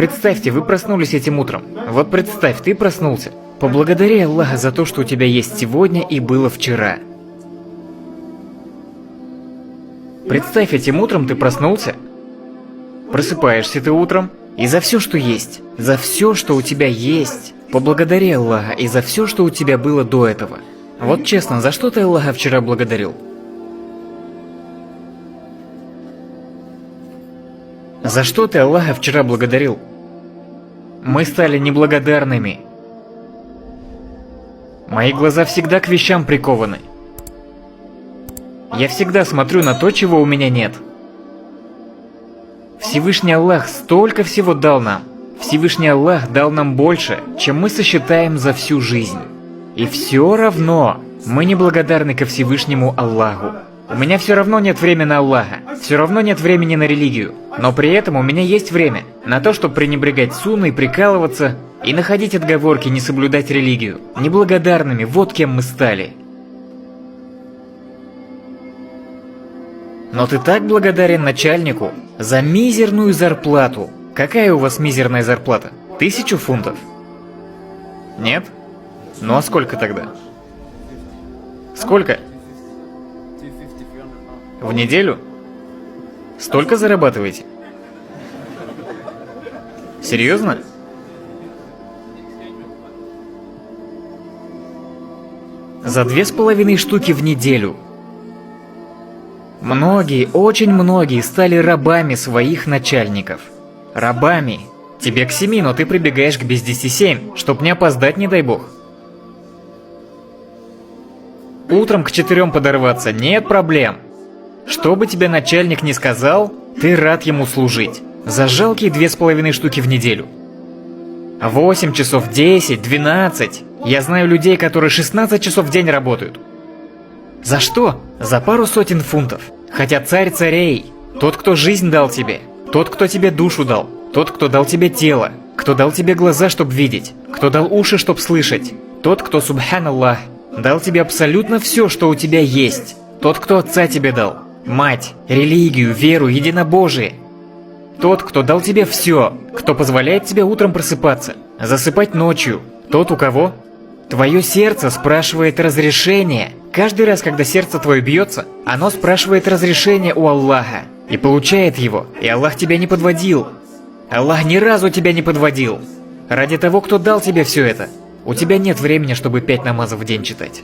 Представьте, вы проснулись этим утром. Вот представь, ты проснулся. Поблагодари Аллаха за то, что у тебя есть сегодня и было вчера. Представь, этим утром ты проснулся. Просыпаешься ты утром. И за все, что есть, за все, что у тебя есть, поблагодари Аллаха и за все, что у тебя было до этого. Вот честно, за что ты Аллаха вчера благодарил? За что ты Аллаха вчера благодарил? Мы стали неблагодарными. Мои глаза всегда к вещам прикованы. Я всегда смотрю на то, чего у меня нет. Всевышний Аллах столько всего дал нам. Всевышний Аллах дал нам больше, чем мы сосчитаем за всю жизнь. И все равно мы не благодарны ко Всевышнему Аллаху. У меня все равно нет времени на Аллаха, все равно нет времени на религию. Но при этом у меня есть время на то, чтобы пренебрегать сунной, прикалываться и находить отговорки не соблюдать религию. Неблагодарными, вот кем мы стали. Но ты так благодарен начальнику за мизерную зарплату. Какая у вас мизерная зарплата? 1000 фунтов? Нет? Ну а сколько тогда? Сколько? В неделю? Столько зарабатываете? Серьезно? За 2,5 штуки в неделю. Многие, очень многие стали рабами своих начальников. Рабами. Тебе к 7, но ты прибегаешь к без 10 7, чтоб не опоздать, не дай бог. Утром к 4 подорваться, нет проблем. Что бы тебе начальник ни сказал, ты рад ему служить. За жалкие 2,5 штуки в неделю. 8 часов, 10, 12. Я знаю людей, которые 16 часов в день работают. За что? За пару сотен фунтов. Хотя царь царей, тот, кто жизнь дал тебе, тот, кто тебе душу дал, тот, кто дал тебе тело, кто дал тебе глаза, чтобы видеть, кто дал уши, чтобы слышать, тот, кто, субханаллах, дал тебе абсолютно все, что у тебя есть, тот, кто отца тебе дал, мать, религию, веру, единобожие, тот, кто дал тебе все, кто позволяет тебе утром просыпаться, засыпать ночью, тот, у кого твое сердце спрашивает разрешение. Каждый раз, когда сердце твое бьется, оно спрашивает разрешение у Аллаха и получает его. И Аллах тебя не подводил. Аллах ни разу тебя не подводил. Ради того, кто дал тебе все это, у тебя нет времени, чтобы 5 намазов в день читать.